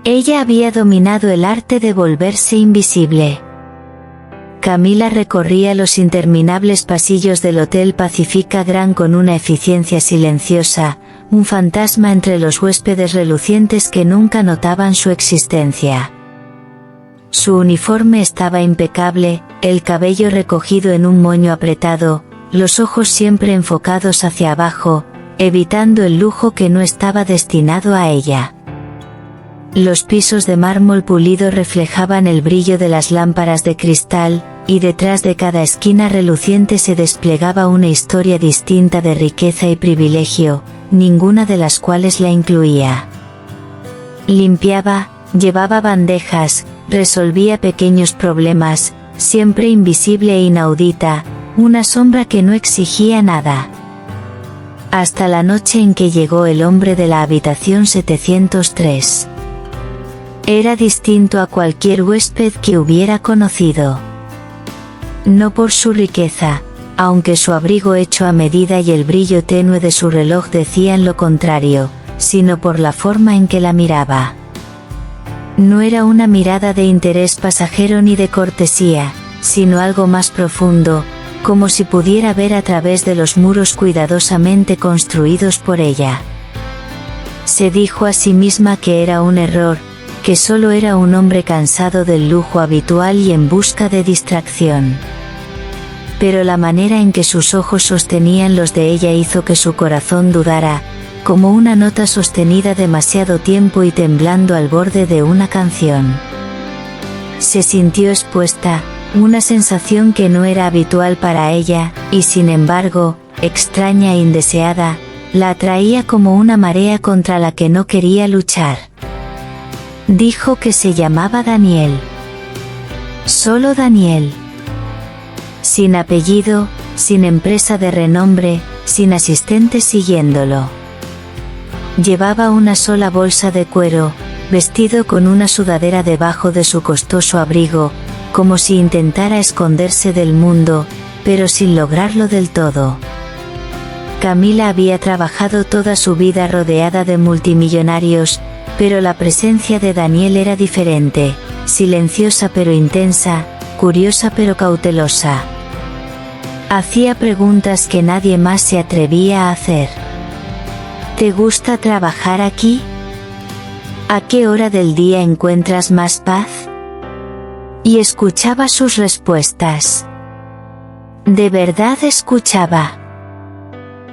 Ella había dominado el arte de volverse invisible. Camila recorría los interminables pasillos del Hotel Pacifica Grand con una eficiencia silenciosa, un fantasma entre los huéspedes relucientes que nunca notaban su existencia. Su uniforme estaba impecable, el cabello recogido en un moño apretado, los ojos siempre enfocados hacia abajo, evitando el lujo que no estaba destinado a ella. Los pisos de mármol pulido reflejaban el brillo de las lámparas de cristal, y detrás de cada esquina reluciente se desplegaba una historia distinta de riqueza y privilegio, ninguna de las cuales la incluía. Limpiaba, llevaba bandejas, resolvía pequeños problemas, siempre invisible e inaudita, una sombra que no exigía nada. Hasta la noche en que llegó el hombre de la habitación 703. Era distinto a cualquier huésped que hubiera conocido. No por su riqueza, aunque su abrigo hecho a medida y el brillo tenue de su reloj decían lo contrario, sino por la forma en que la miraba. No era una mirada de interés pasajero ni de cortesía, sino algo más profundo, como si pudiera ver a través de los muros cuidadosamente construidos por ella. Se dijo a sí misma que era un error, que solo era un hombre cansado del lujo habitual y en busca de distracción. Pero la manera en que sus ojos sostenían los de ella hizo que su corazón dudara, como una nota sostenida demasiado tiempo y temblando al borde de una canción. Se sintió expuesta, una sensación que no era habitual para ella, y sin embargo, extraña e indeseada, la atraía como una marea contra la que no quería luchar. Dijo que se llamaba Daniel. Solo Daniel. Sin apellido, sin empresa de renombre, sin asistente siguiéndolo. Llevaba una sola bolsa de cuero, vestido con una sudadera debajo de su costoso abrigo, como si intentara esconderse del mundo, pero sin lograrlo del todo. Camila había trabajado toda su vida rodeada de multimillonarios, pero la presencia de Daniel era diferente, silenciosa pero intensa, curiosa pero cautelosa. Hacía preguntas que nadie más se atrevía a hacer. ¿Te gusta trabajar aquí? ¿A qué hora del día encuentras más paz? Y escuchaba sus respuestas. De verdad escuchaba.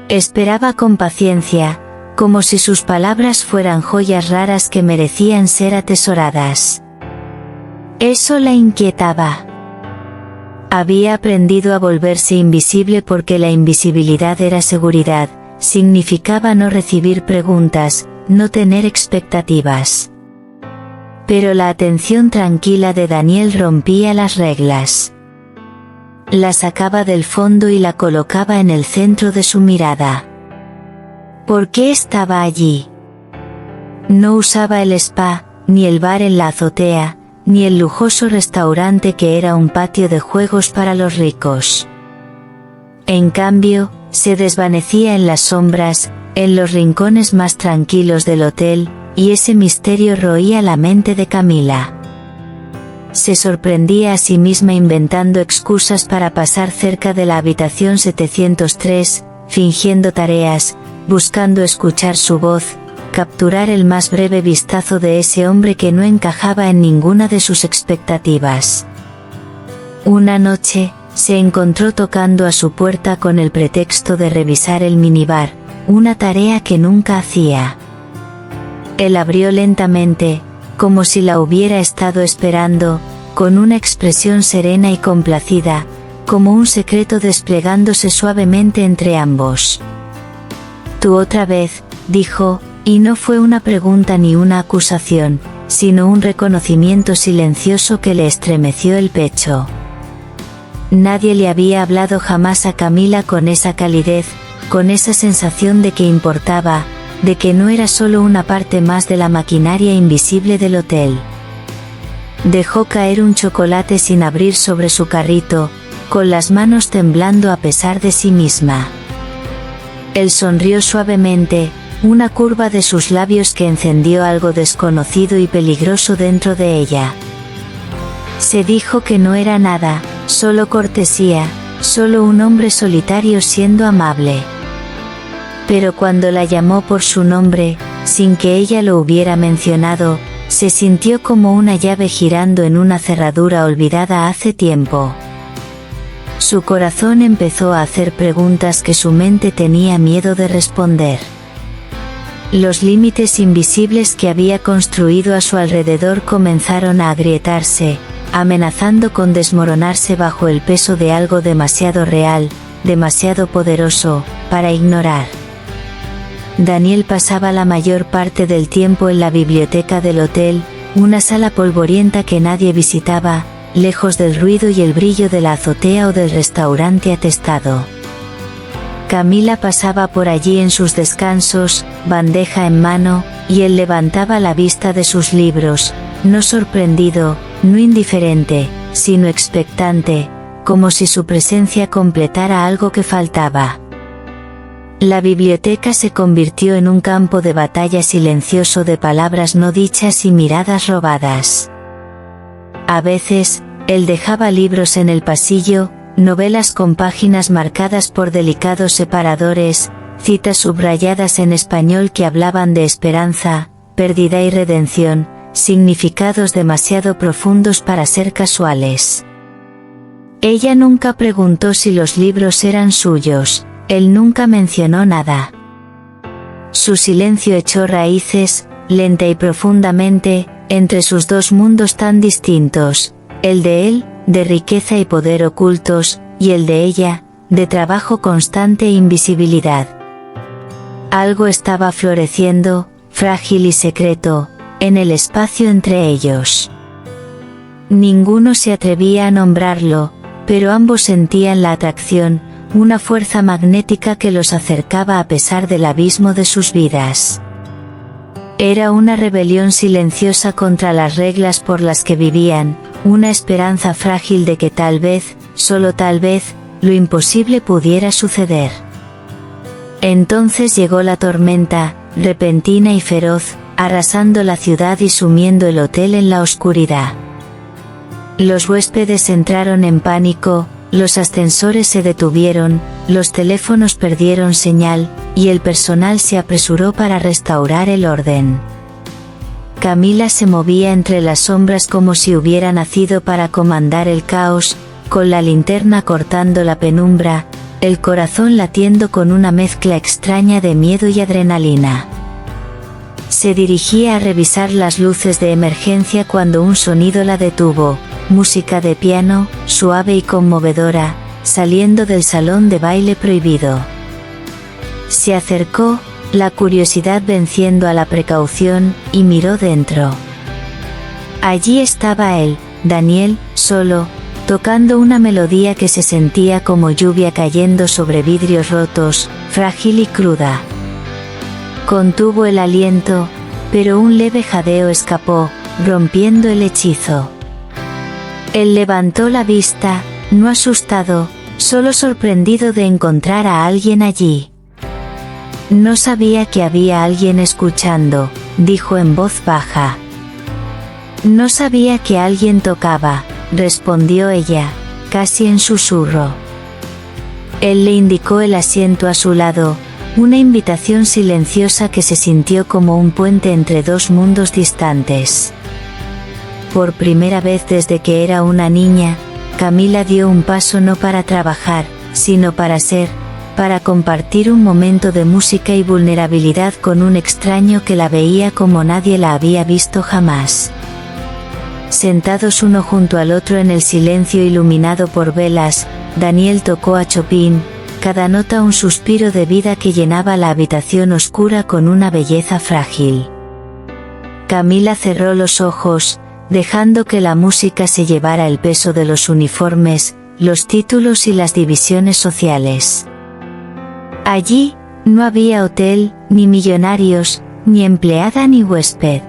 Esperaba con paciencia, como si sus palabras fueran joyas raras que merecían ser atesoradas. Eso la inquietaba. Había aprendido a volverse invisible porque la invisibilidad era seguridad, significaba no recibir preguntas, no tener expectativas. Pero la atención tranquila de Daniel rompía las reglas. La sacaba del fondo y la colocaba en el centro de su mirada. ¿Por qué estaba allí? No usaba el spa, ni el bar en la azotea, ni el lujoso restaurante que era un patio de juegos para los ricos. En cambio, se desvanecía en las sombras, en los rincones más tranquilos del hotel, y ese misterio roía la mente de Camila. Se sorprendía a sí misma inventando excusas para pasar cerca de la habitación 703, fingiendo tareas, buscando escuchar su voz, capturar el más breve vistazo de ese hombre que no encajaba en ninguna de sus expectativas. Una noche, se encontró tocando a su puerta con el pretexto de revisar el minibar, una tarea que nunca hacía. Él abrió lentamente, como si la hubiera estado esperando, con una expresión serena y complacida, como un secreto desplegándose suavemente entre ambos. «Tú otra vez», dijo, y no fue una pregunta ni una acusación, sino un reconocimiento silencioso que le estremeció el pecho. Nadie le había hablado jamás a Camila con esa calidez, con esa sensación de que importaba, de que no era solo una parte más de la maquinaria invisible del hotel. Dejó caer un chocolate sin abrir sobre su carrito, con las manos temblando a pesar de sí misma. Él sonrió suavemente, una curva de sus labios que encendió algo desconocido y peligroso dentro de ella. Se dijo que no era nada, solo cortesía, solo un hombre solitario siendo amable. Pero cuando la llamó por su nombre, sin que ella lo hubiera mencionado, se sintió como una llave girando en una cerradura olvidada hace tiempo. Su corazón empezó a hacer preguntas que su mente tenía miedo de responder. Los límites invisibles que había construido a su alrededor comenzaron a agrietarse, amenazando con desmoronarse bajo el peso de algo demasiado real, demasiado poderoso, para ignorar. Daniel pasaba la mayor parte del tiempo en la biblioteca del hotel, una sala polvorienta que nadie visitaba, lejos del ruido y el brillo de la azotea o del restaurante atestado. Camila pasaba por allí en sus descansos, bandeja en mano, y él levantaba la vista de sus libros, no sorprendido, no indiferente, sino expectante, como si su presencia completara algo que faltaba. La biblioteca se convirtió en un campo de batalla silencioso de palabras no dichas y miradas robadas. A veces, él dejaba libros en el pasillo, novelas con páginas marcadas por delicados separadores, citas subrayadas en español que hablaban de esperanza, pérdida y redención, significados demasiado profundos para ser casuales. Ella nunca preguntó si los libros eran suyos. Él nunca mencionó nada. Su silencio echó raíces, lenta y profundamente, entre sus dos mundos tan distintos, el de él, de riqueza y poder ocultos, y el de ella, de trabajo constante e invisibilidad. Algo estaba floreciendo, frágil y secreto, en el espacio entre ellos. Ninguno se atrevía a nombrarlo, pero ambos sentían la atracción, una fuerza magnética que los acercaba a pesar del abismo de sus vidas. Era una rebelión silenciosa contra las reglas por las que vivían, una esperanza frágil de que tal vez, solo tal vez, lo imposible pudiera suceder. Entonces llegó la tormenta, repentina y feroz, arrasando la ciudad y sumiendo el hotel en la oscuridad. Los huéspedes entraron en pánico, los ascensores se detuvieron, los teléfonos perdieron señal, y el personal se apresuró para restaurar el orden. Camila se movía entre las sombras como si hubiera nacido para comandar el caos, con la linterna cortando la penumbra, el corazón latiendo con una mezcla extraña de miedo y adrenalina. Se dirigía a revisar las luces de emergencia cuando un sonido la detuvo. Música de piano, suave y conmovedora, saliendo del salón de baile prohibido. Se acercó, la curiosidad venciendo a la precaución, y miró dentro. Allí estaba él, Daniel, solo, tocando una melodía que se sentía como lluvia cayendo sobre vidrios rotos, frágil y cruda. Contuvo el aliento, pero un leve jadeo escapó, rompiendo el hechizo. Él levantó la vista, no asustado, solo sorprendido de encontrar a alguien allí. No sabía que había alguien escuchando, dijo en voz baja. No sabía que alguien tocaba, respondió ella, casi en susurro. Él le indicó el asiento a su lado, una invitación silenciosa que se sintió como un puente entre dos mundos distantes. Por primera vez desde que era una niña, Camila dio un paso no para trabajar, sino para ser, para compartir un momento de música y vulnerabilidad con un extraño que la veía como nadie la había visto jamás. Sentados uno junto al otro en el silencio iluminado por velas, Daniel tocó a Chopin, cada nota un suspiro de vida que llenaba la habitación oscura con una belleza frágil. Camila cerró los ojos, dejando que la música se llevara el peso de los uniformes, los títulos y las divisiones sociales. Allí, no había hotel, ni millonarios, ni empleada ni huésped.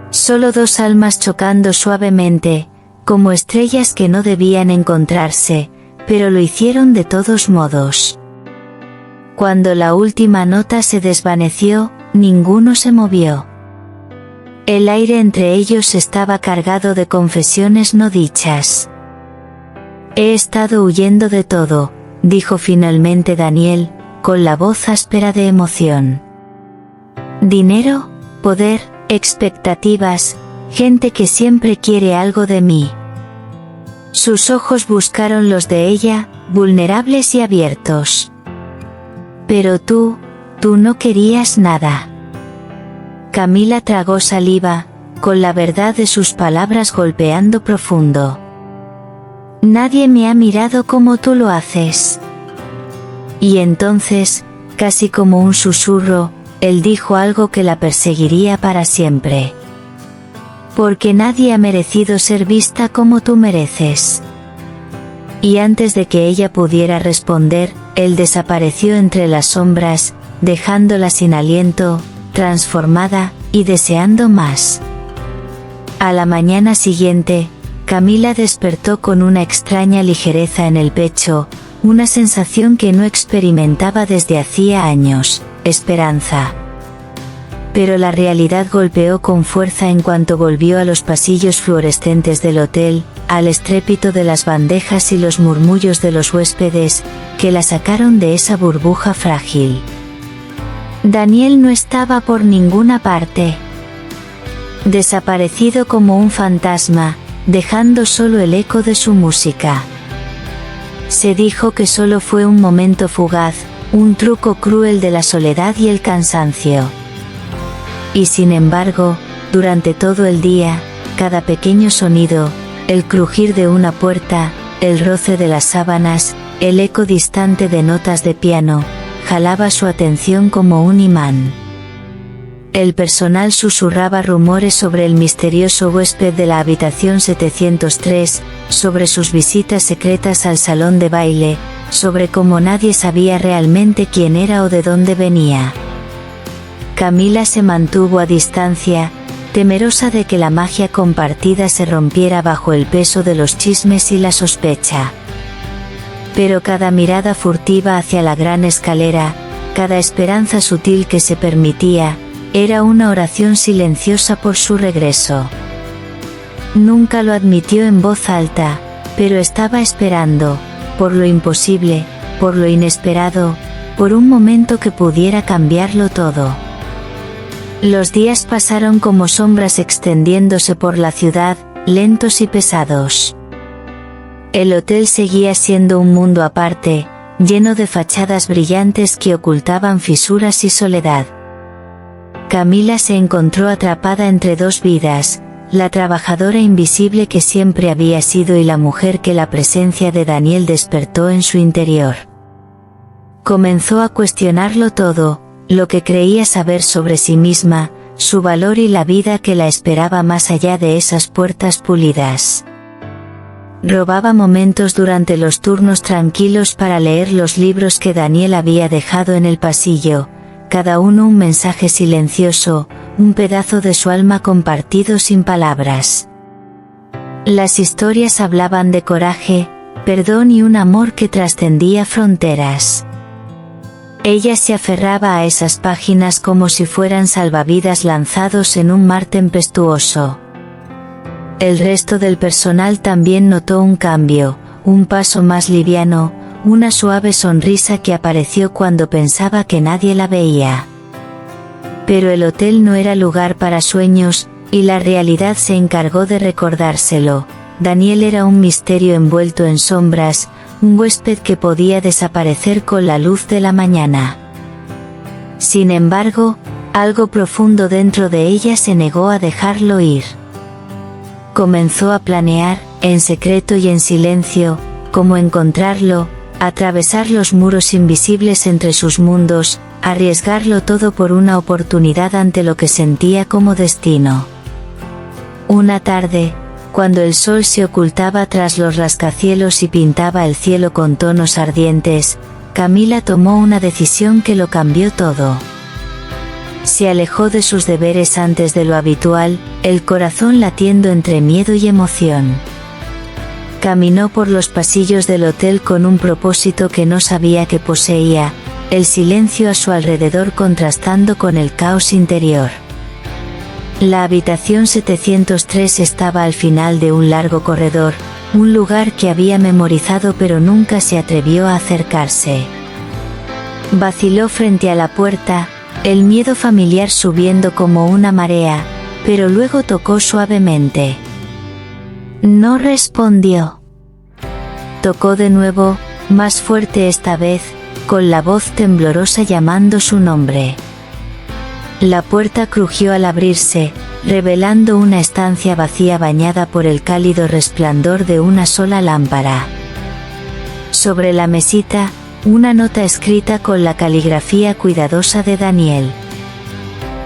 Solo dos almas chocando suavemente, como estrellas que no debían encontrarse, pero lo hicieron de todos modos. Cuando la última nota se desvaneció, ninguno se movió. El aire entre ellos estaba cargado de confesiones no dichas. He estado huyendo de todo, dijo finalmente Daniel, con la voz áspera de emoción. Dinero, poder, expectativas, gente que siempre quiere algo de mí. Sus ojos buscaron los de ella, vulnerables y abiertos. Pero tú no querías nada. Camila tragó saliva, con la verdad de sus palabras golpeando profundo. Nadie me ha mirado como tú lo haces. Y entonces, casi como un susurro, él dijo algo que la perseguiría para siempre. Porque nadie ha merecido ser vista como tú mereces. Y antes de que ella pudiera responder, él desapareció entre las sombras, dejándola sin aliento, transformada, y deseando más. A la mañana siguiente, Camila despertó con una extraña ligereza en el pecho, una sensación que no experimentaba desde hacía años, esperanza. Pero la realidad golpeó con fuerza en cuanto volvió a los pasillos fluorescentes del hotel, al estrépito de las bandejas y los murmullos de los huéspedes, que la sacaron de esa burbuja frágil. Daniel no estaba por ninguna parte. Desaparecido como un fantasma, dejando solo el eco de su música. Se dijo que solo fue un momento fugaz, un truco cruel de la soledad y el cansancio. Y sin embargo, durante todo el día, cada pequeño sonido, el crujir de una puerta, el roce de las sábanas, el eco distante de notas de piano, jalaba su atención como un imán. El personal susurraba rumores sobre el misterioso huésped de la habitación 703, sobre sus visitas secretas al salón de baile, sobre cómo nadie sabía realmente quién era o de dónde venía. Camila se mantuvo a distancia, temerosa de que la magia compartida se rompiera bajo el peso de los chismes y la sospecha. Pero cada mirada furtiva hacia la gran escalera, cada esperanza sutil que se permitía, era una oración silenciosa por su regreso. Nunca lo admitió en voz alta, pero estaba esperando, por lo imposible, por lo inesperado, por un momento que pudiera cambiarlo todo. Los días pasaron como sombras extendiéndose por la ciudad, lentos y pesados. El hotel seguía siendo un mundo aparte, lleno de fachadas brillantes que ocultaban fisuras y soledad. Camila se encontró atrapada entre dos vidas, la trabajadora invisible que siempre había sido y la mujer que la presencia de Daniel despertó en su interior. Comenzó a cuestionarlo todo, lo que creía saber sobre sí misma, su valor y la vida que la esperaba más allá de esas puertas pulidas. Robaba momentos durante los turnos tranquilos para leer los libros que Daniel había dejado en el pasillo, cada uno un mensaje silencioso, un pedazo de su alma compartido sin palabras. Las historias hablaban de coraje, perdón y un amor que trascendía fronteras. Ella se aferraba a esas páginas como si fueran salvavidas lanzados en un mar tempestuoso. El resto del personal también notó un cambio, un paso más liviano, una suave sonrisa que apareció cuando pensaba que nadie la veía. Pero el hotel no era lugar para sueños, y la realidad se encargó de recordárselo. Daniel era un misterio envuelto en sombras, un huésped que podía desaparecer con la luz de la mañana. Sin embargo, algo profundo dentro de ella se negó a dejarlo ir. Comenzó a planear, en secreto y en silencio, cómo encontrarlo, atravesar los muros invisibles entre sus mundos, arriesgarlo todo por una oportunidad ante lo que sentía como destino. Una tarde, cuando el sol se ocultaba tras los rascacielos y pintaba el cielo con tonos ardientes, Camila tomó una decisión que lo cambió todo. Se alejó de sus deberes antes de lo habitual, el corazón latiendo entre miedo y emoción. Caminó por los pasillos del hotel con un propósito que no sabía que poseía, el silencio a su alrededor contrastando con el caos interior. La habitación 703 estaba al final de un largo corredor, un lugar que había memorizado pero nunca se atrevió a acercarse. Vaciló frente a la puerta, el miedo familiar subiendo como una marea, pero luego tocó suavemente. No respondió. Tocó de nuevo, más fuerte esta vez, con la voz temblorosa llamando su nombre. La puerta crujió al abrirse, revelando una estancia vacía bañada por el cálido resplandor de una sola lámpara. Sobre la mesita, una nota escrita con la caligrafía cuidadosa de Daniel.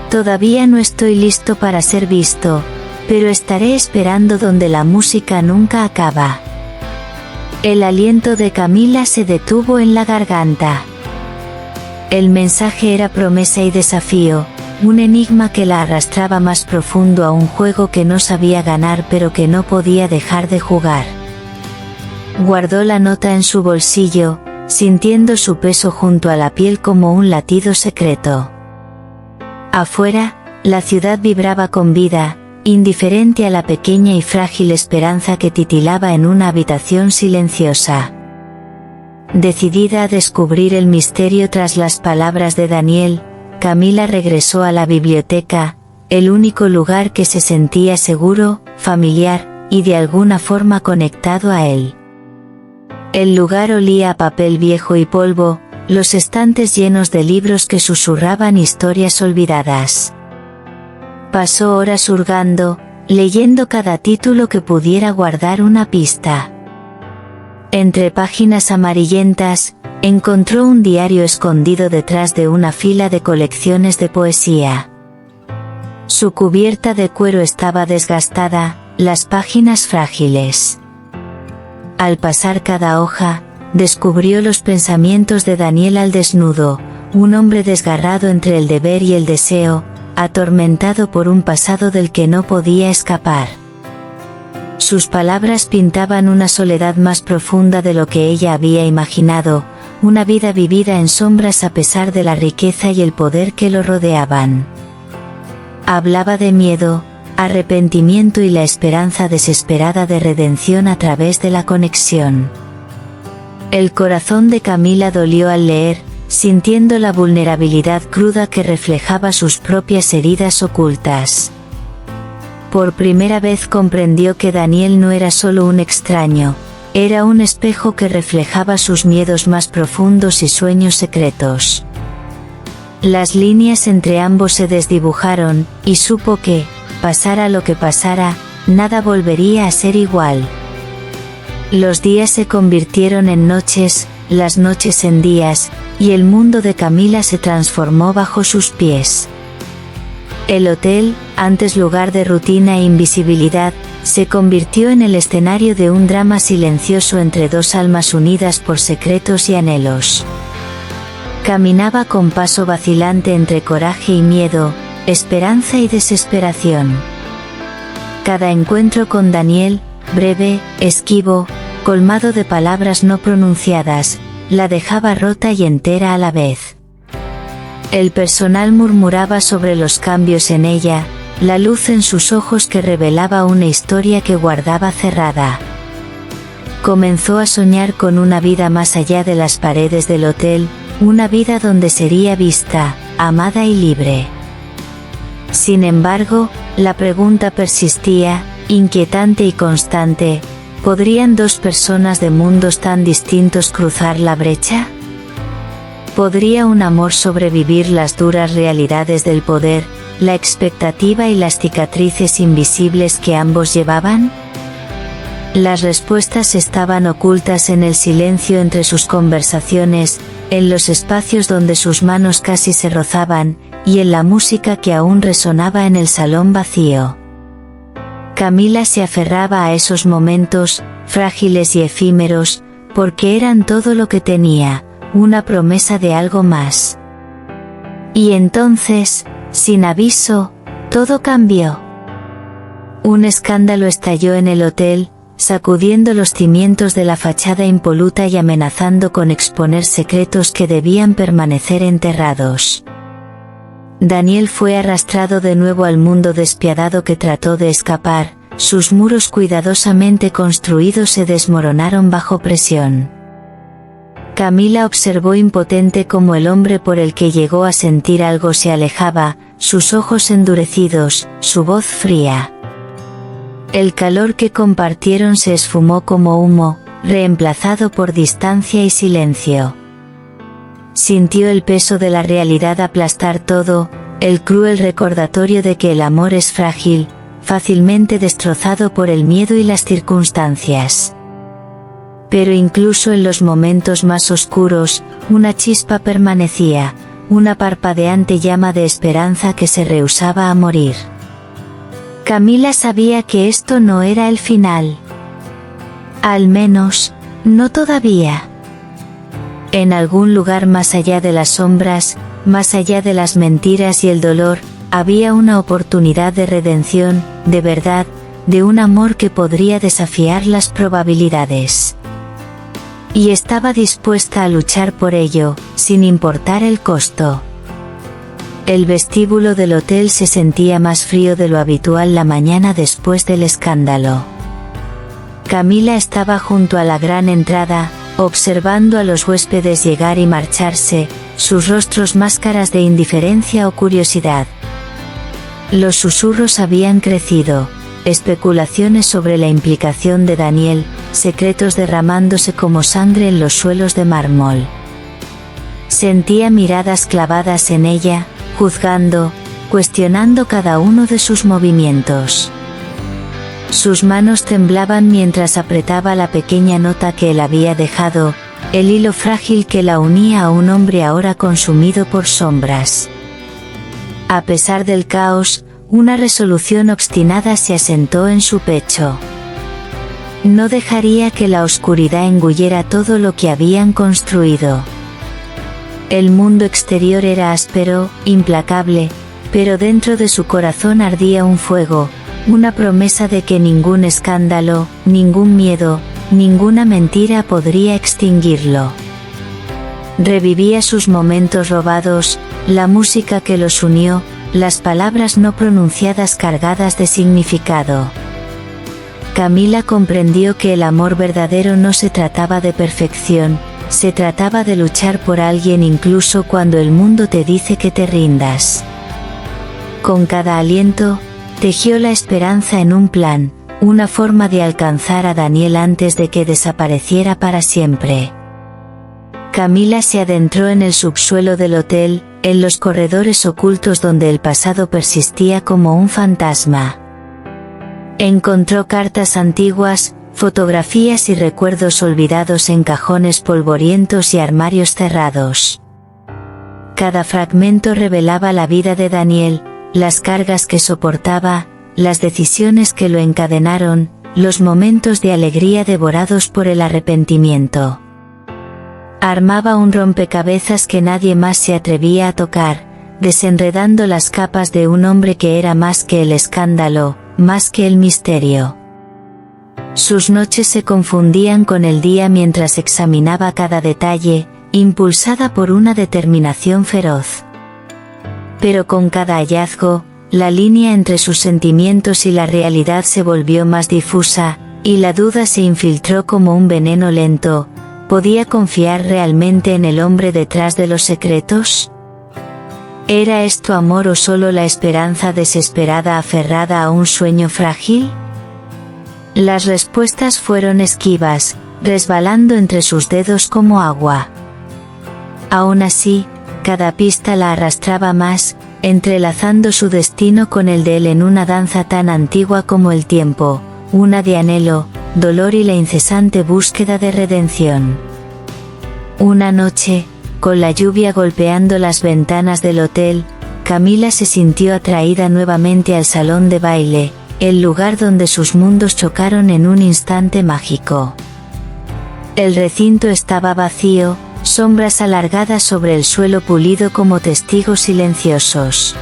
Todavía no estoy listo para ser visto, pero estaré esperando donde la música nunca acaba. El aliento de Camila se detuvo en la garganta. El mensaje era promesa y desafío, un enigma que la arrastraba más profundo a un juego que no sabía ganar pero que no podía dejar de jugar. Guardó la nota en su bolsillo, sintiendo su peso junto a la piel como un latido secreto. Afuera, la ciudad vibraba con vida, indiferente a la pequeña y frágil esperanza que titilaba en una habitación silenciosa. Decidida a descubrir el misterio tras las palabras de Daniel, Camila regresó a la biblioteca, el único lugar que se sentía seguro, familiar, y de alguna forma conectado a él. El lugar olía a papel viejo y polvo, los estantes llenos de libros que susurraban historias olvidadas. Pasó horas hurgando, leyendo cada título que pudiera guardar una pista. Entre páginas amarillentas, encontró un diario escondido detrás de una fila de colecciones de poesía. Su cubierta de cuero estaba desgastada, las páginas frágiles. Al pasar cada hoja, descubrió los pensamientos de Daniel al desnudo, un hombre desgarrado entre el deber y el deseo, atormentado por un pasado del que no podía escapar. Sus palabras pintaban una soledad más profunda de lo que ella había imaginado, una vida vivida en sombras a pesar de la riqueza y el poder que lo rodeaban. Hablaba de miedo, arrepentimiento y la esperanza desesperada de redención a través de la conexión. El corazón de Camila dolió al leer, sintiendo la vulnerabilidad cruda que reflejaba sus propias heridas ocultas. Por primera vez comprendió que Daniel no era solo un extraño, era un espejo que reflejaba sus miedos más profundos y sueños secretos. Las líneas entre ambos se desdibujaron, y supo que, pasara lo que pasara, nada volvería a ser igual. Los días se convirtieron en noches, las noches en días, y el mundo de Camila se transformó bajo sus pies. El hotel, antes lugar de rutina e invisibilidad, se convirtió en el escenario de un drama silencioso entre dos almas unidas por secretos y anhelos. Caminaba con paso vacilante entre coraje y miedo, esperanza y desesperación. Cada encuentro con Daniel, breve, esquivo, colmado de palabras no pronunciadas, la dejaba rota y entera a la vez. El personal murmuraba sobre los cambios en ella, la luz en sus ojos que revelaba una historia que guardaba cerrada. Comenzó a soñar con una vida más allá de las paredes del hotel, una vida donde sería vista, amada y libre. Sin embargo, la pregunta persistía, inquietante y constante: ¿podrían dos personas de mundos tan distintos cruzar la brecha? ¿Podría un amor sobrevivir las duras realidades del poder, la expectativa y las cicatrices invisibles que ambos llevaban? Las respuestas estaban ocultas en el silencio entre sus conversaciones, en los espacios donde sus manos casi se rozaban, y en la música que aún resonaba en el salón vacío. Camila se aferraba a esos momentos, frágiles y efímeros, porque eran todo lo que tenía, una promesa de algo más. Y entonces, sin aviso, todo cambió. Un escándalo estalló en el hotel, sacudiendo los cimientos de la fachada impoluta y amenazando con exponer secretos que debían permanecer enterrados. Daniel fue arrastrado de nuevo al mundo despiadado que trató de escapar, sus muros cuidadosamente construidos se desmoronaron bajo presión. Camila observó impotente cómo el hombre por el que llegó a sentir algo se alejaba, sus ojos endurecidos, su voz fría. El calor que compartieron se esfumó como humo, reemplazado por distancia y silencio. Sintió el peso de la realidad aplastar todo, el cruel recordatorio de que el amor es frágil, fácilmente destrozado por el miedo y las circunstancias. Pero incluso en los momentos más oscuros, una chispa permanecía, una parpadeante llama de esperanza que se rehusaba a morir. Camila sabía que esto no era el final. Al menos, no todavía. En algún lugar más allá de las sombras, más allá de las mentiras y el dolor, había una oportunidad de redención, de verdad, de un amor que podría desafiar las probabilidades. Y estaba dispuesta a luchar por ello, sin importar el costo. El vestíbulo del hotel se sentía más frío de lo habitual la mañana después del escándalo. Camila estaba junto a la gran entrada, observando a los huéspedes llegar y marcharse, sus rostros máscaras de indiferencia o curiosidad. Los susurros habían crecido, especulaciones sobre la implicación de Daniel, secretos derramándose como sangre en los suelos de mármol. Sentía miradas clavadas en ella, juzgando, cuestionando cada uno de sus movimientos. Sus manos temblaban mientras apretaba la pequeña nota que él había dejado, el hilo frágil que la unía a un hombre ahora consumido por sombras. A pesar del caos, una resolución obstinada se asentó en su pecho. No dejaría que la oscuridad engullera todo lo que habían construido. El mundo exterior era áspero, implacable, pero dentro de su corazón ardía un fuego, una promesa de que ningún escándalo, ningún miedo, ninguna mentira podría extinguirlo. Revivía sus momentos robados, la música que los unió, las palabras no pronunciadas cargadas de significado. Camila comprendió que el amor verdadero no se trataba de perfección, se trataba de luchar por alguien incluso cuando el mundo te dice que te rindas. Con cada aliento, tejió la esperanza en un plan, una forma de alcanzar a Daniel antes de que desapareciera para siempre. Camila se adentró en el subsuelo del hotel, en los corredores ocultos donde el pasado persistía como un fantasma. Encontró cartas antiguas, fotografías y recuerdos olvidados en cajones polvorientos y armarios cerrados. Cada fragmento revelaba la vida de Daniel, las cargas que soportaba, las decisiones que lo encadenaron, los momentos de alegría devorados por el arrepentimiento. Armaba un rompecabezas que nadie más se atrevía a tocar, desenredando las capas de un hombre que era más que el escándalo, más que el misterio. Sus noches se confundían con el día mientras examinaba cada detalle, impulsada por una determinación feroz. Pero con cada hallazgo, la línea entre sus sentimientos y la realidad se volvió más difusa, y la duda se infiltró como un veneno lento. ¿Podía confiar realmente en el hombre detrás de los secretos? ¿Era esto amor o solo la esperanza desesperada aferrada a un sueño frágil? Las respuestas fueron esquivas, resbalando entre sus dedos como agua. Aún así, cada pista la arrastraba más, entrelazando su destino con el de él en una danza tan antigua como el tiempo, una de anhelo, dolor y la incesante búsqueda de redención. Una noche, con la lluvia golpeando las ventanas del hotel, Camila se sintió atraída nuevamente al salón de baile, el lugar donde sus mundos chocaron en un instante mágico. El recinto estaba vacío, sombras alargadas sobre el suelo pulido como testigos silenciosos.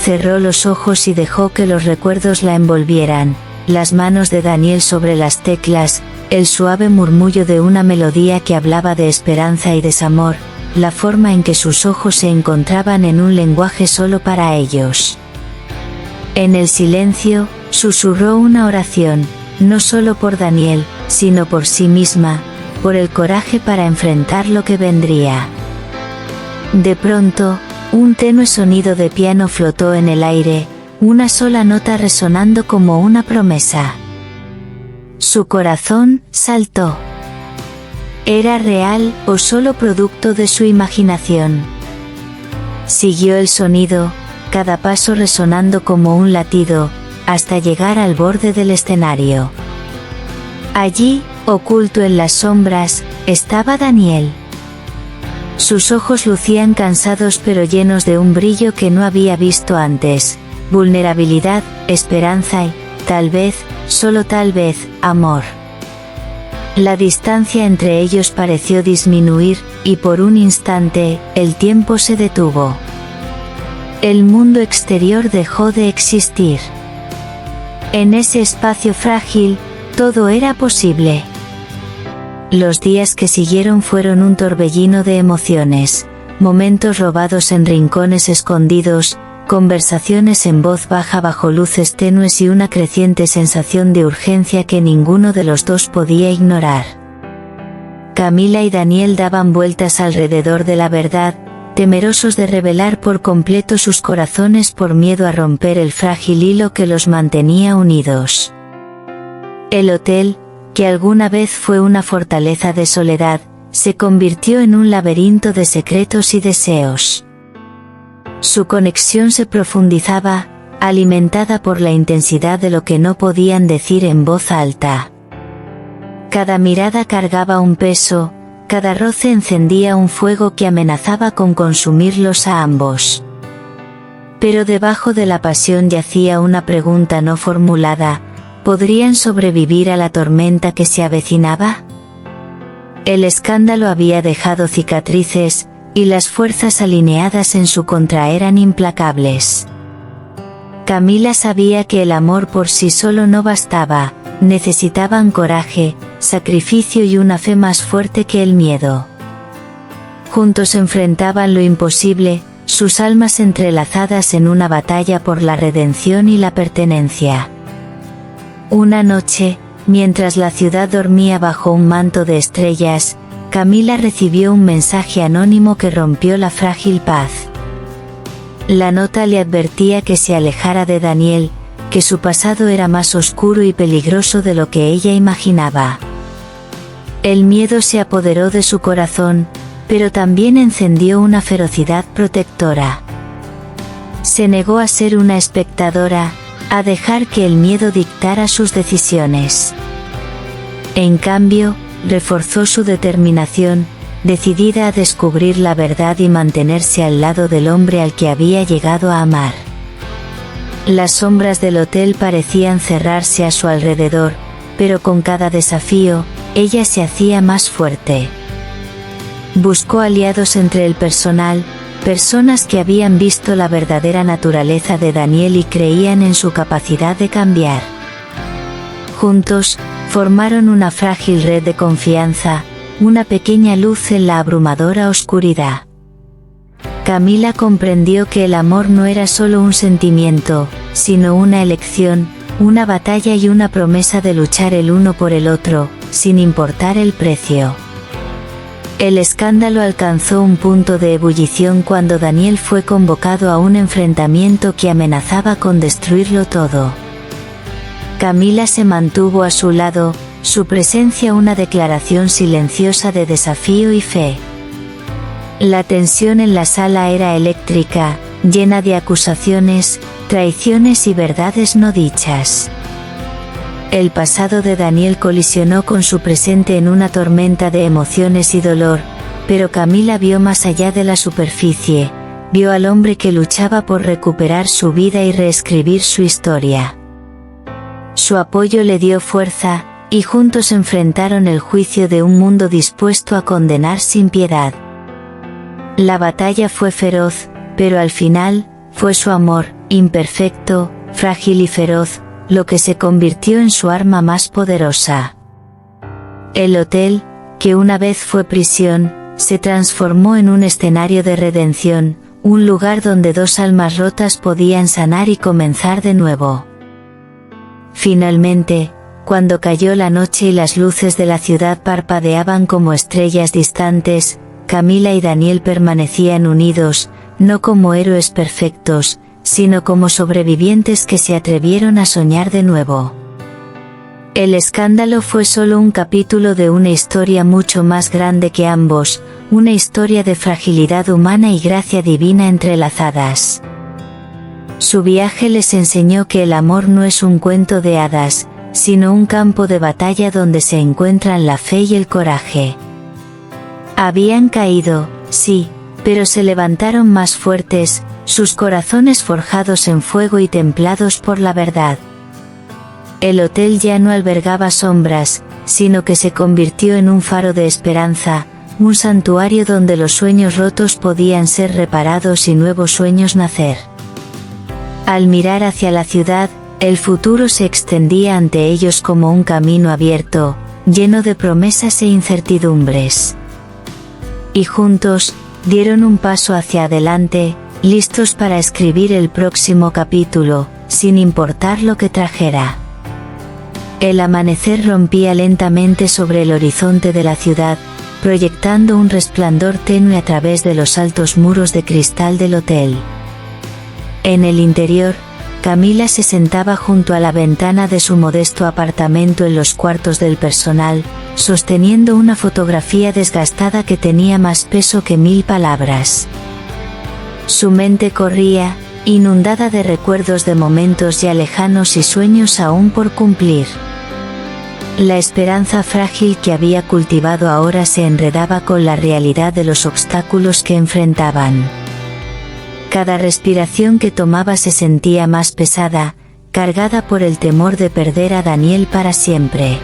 Cerró los ojos y dejó que los recuerdos la envolvieran, las manos de Daniel sobre las teclas, el suave murmullo de una melodía que hablaba de esperanza y desamor, la forma en que sus ojos se encontraban en un lenguaje solo para ellos. En el silencio, susurró una oración, no solo por Daniel, sino por sí misma, por el coraje para enfrentar lo que vendría. De pronto, un tenue sonido de piano flotó en el aire, una sola nota resonando como una promesa. Su corazón saltó. ¿Era real o solo producto de su imaginación? Siguió el sonido, cada paso resonando como un latido, hasta llegar al borde del escenario. Allí, oculto en las sombras, estaba Daniel. Sus ojos lucían cansados pero llenos de un brillo que no había visto antes, vulnerabilidad, esperanza y, tal vez, solo tal vez, amor. La distancia entre ellos pareció disminuir, y por un instante, el tiempo se detuvo. El mundo exterior dejó de existir. En ese espacio frágil, todo era posible. Los días que siguieron fueron un torbellino de emociones, momentos robados en rincones escondidos, conversaciones en voz baja bajo luces tenues y una creciente sensación de urgencia que ninguno de los dos podía ignorar. Camila y Daniel daban vueltas alrededor de la verdad, temerosos de revelar por completo sus corazones por miedo a romper el frágil hilo que los mantenía unidos. El hotel, que alguna vez fue una fortaleza de soledad, se convirtió en un laberinto de secretos y deseos. Su conexión se profundizaba, alimentada por la intensidad de lo que no podían decir en voz alta. Cada mirada cargaba un peso, cada roce encendía un fuego que amenazaba con consumirlos a ambos. Pero debajo de la pasión yacía una pregunta no formulada: ¿podrían sobrevivir a la tormenta que se avecinaba? El escándalo había dejado cicatrices, y las fuerzas alineadas en su contra eran implacables. Camila sabía que el amor por sí solo no bastaba, necesitaban coraje, sacrificio y una fe más fuerte que el miedo. Juntos enfrentaban lo imposible, sus almas entrelazadas en una batalla por la redención y la pertenencia. Una noche, mientras la ciudad dormía bajo un manto de estrellas, Camila recibió un mensaje anónimo que rompió la frágil paz. La nota le advertía que se alejara de Daniel, que su pasado era más oscuro y peligroso de lo que ella imaginaba. El miedo se apoderó de su corazón, pero también encendió una ferocidad protectora. Se negó a ser una espectadora, a dejar que el miedo dictara sus decisiones. En cambio, reforzó su determinación, decidida a descubrir la verdad y mantenerse al lado del hombre al que había llegado a amar. Las sombras del hotel parecían cerrarse a su alrededor, pero con cada desafío, ella se hacía más fuerte. Buscó aliados entre el personal, personas que habían visto la verdadera naturaleza de Daniel y creían en su capacidad de cambiar. Juntos, formaron una frágil red de confianza, una pequeña luz en la abrumadora oscuridad. Camila comprendió que el amor no era solo un sentimiento, sino una elección, una batalla y una promesa de luchar el uno por el otro, sin importar el precio. El escándalo alcanzó un punto de ebullición cuando Daniel fue convocado a un enfrentamiento que amenazaba con destruirlo todo. Camila se mantuvo a su lado, su presencia una declaración silenciosa de desafío y fe. La tensión en la sala era eléctrica, llena de acusaciones, traiciones y verdades no dichas. El pasado de Daniel colisionó con su presente en una tormenta de emociones y dolor, pero Camila vio más allá de la superficie, vio al hombre que luchaba por recuperar su vida y reescribir su historia. Su apoyo le dio fuerza, y juntos enfrentaron el juicio de un mundo dispuesto a condenar sin piedad. La batalla fue feroz, pero al final, fue su amor, imperfecto, frágil y feroz, lo que se convirtió en su arma más poderosa. El hotel, que una vez fue prisión, se transformó en un escenario de redención, un lugar donde dos almas rotas podían sanar y comenzar de nuevo. Finalmente, cuando cayó la noche y las luces de la ciudad parpadeaban como estrellas distantes, Camila y Daniel permanecían unidos, no como héroes perfectos, sino como sobrevivientes que se atrevieron a soñar de nuevo. El escándalo fue solo un capítulo de una historia mucho más grande que ambos, una historia de fragilidad humana y gracia divina entrelazadas. Su viaje les enseñó que el amor no es un cuento de hadas, sino un campo de batalla donde se encuentran la fe y el coraje. Habían caído, sí, pero se levantaron más fuertes, sus corazones forjados en fuego y templados por la verdad. El hotel ya no albergaba sombras, sino que se convirtió en un faro de esperanza, un santuario donde los sueños rotos podían ser reparados y nuevos sueños nacer. Al mirar hacia la ciudad, el futuro se extendía ante ellos como un camino abierto, lleno de promesas e incertidumbres. Y juntos, dieron un paso hacia adelante, listos para escribir el próximo capítulo, sin importar lo que trajera. El amanecer rompía lentamente sobre el horizonte de la ciudad, proyectando un resplandor tenue a través de los altos muros de cristal del hotel. En el interior, Camila se sentaba junto a la ventana de su modesto apartamento en los cuartos del personal, sosteniendo una fotografía desgastada que tenía más peso que 1000 palabras. Su mente corría, inundada de recuerdos de momentos ya lejanos y sueños aún por cumplir. La esperanza frágil que había cultivado ahora se enredaba con la realidad de los obstáculos que enfrentaban. Cada respiración que tomaba se sentía más pesada, cargada por el temor de perder a Daniel para siempre.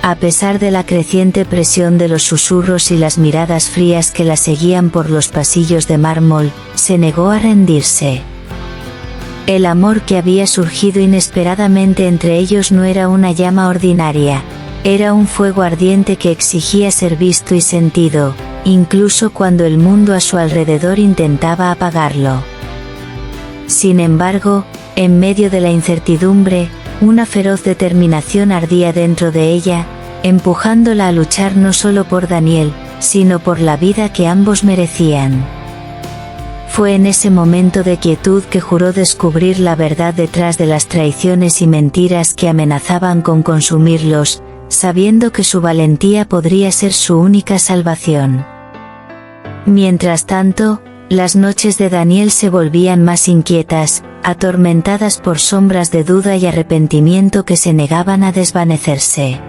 A pesar de la creciente presión de los susurros y las miradas frías que la seguían por los pasillos de mármol, se negó a rendirse. El amor que había surgido inesperadamente entre ellos no era una llama ordinaria, era un fuego ardiente que exigía ser visto y sentido, incluso cuando el mundo a su alrededor intentaba apagarlo. Sin embargo, en medio de la incertidumbre, una feroz determinación ardía dentro de ella, empujándola a luchar no solo por Daniel, sino por la vida que ambos merecían. Fue en ese momento de quietud que juró descubrir la verdad detrás de las traiciones y mentiras que amenazaban con consumirlos, sabiendo que su valentía podría ser su única salvación. Mientras tanto, las noches de Daniel se volvían más inquietas, atormentadas por sombras de duda y arrepentimiento que se negaban a desvanecerse.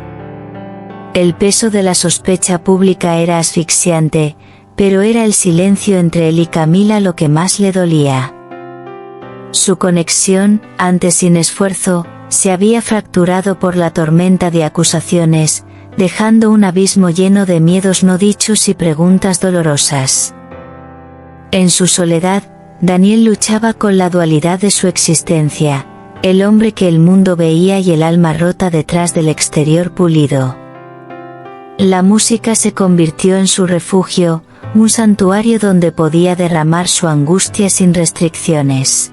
El peso de la sospecha pública era asfixiante, pero era el silencio entre él y Camila lo que más le dolía. Su conexión, antes sin esfuerzo, se había fracturado por la tormenta de acusaciones, dejando un abismo lleno de miedos no dichos y preguntas dolorosas. En su soledad, Daniel luchaba con la dualidad de su existencia, el hombre que el mundo veía y el alma rota detrás del exterior pulido. La música se convirtió en su refugio, un santuario donde podía derramar su angustia sin restricciones.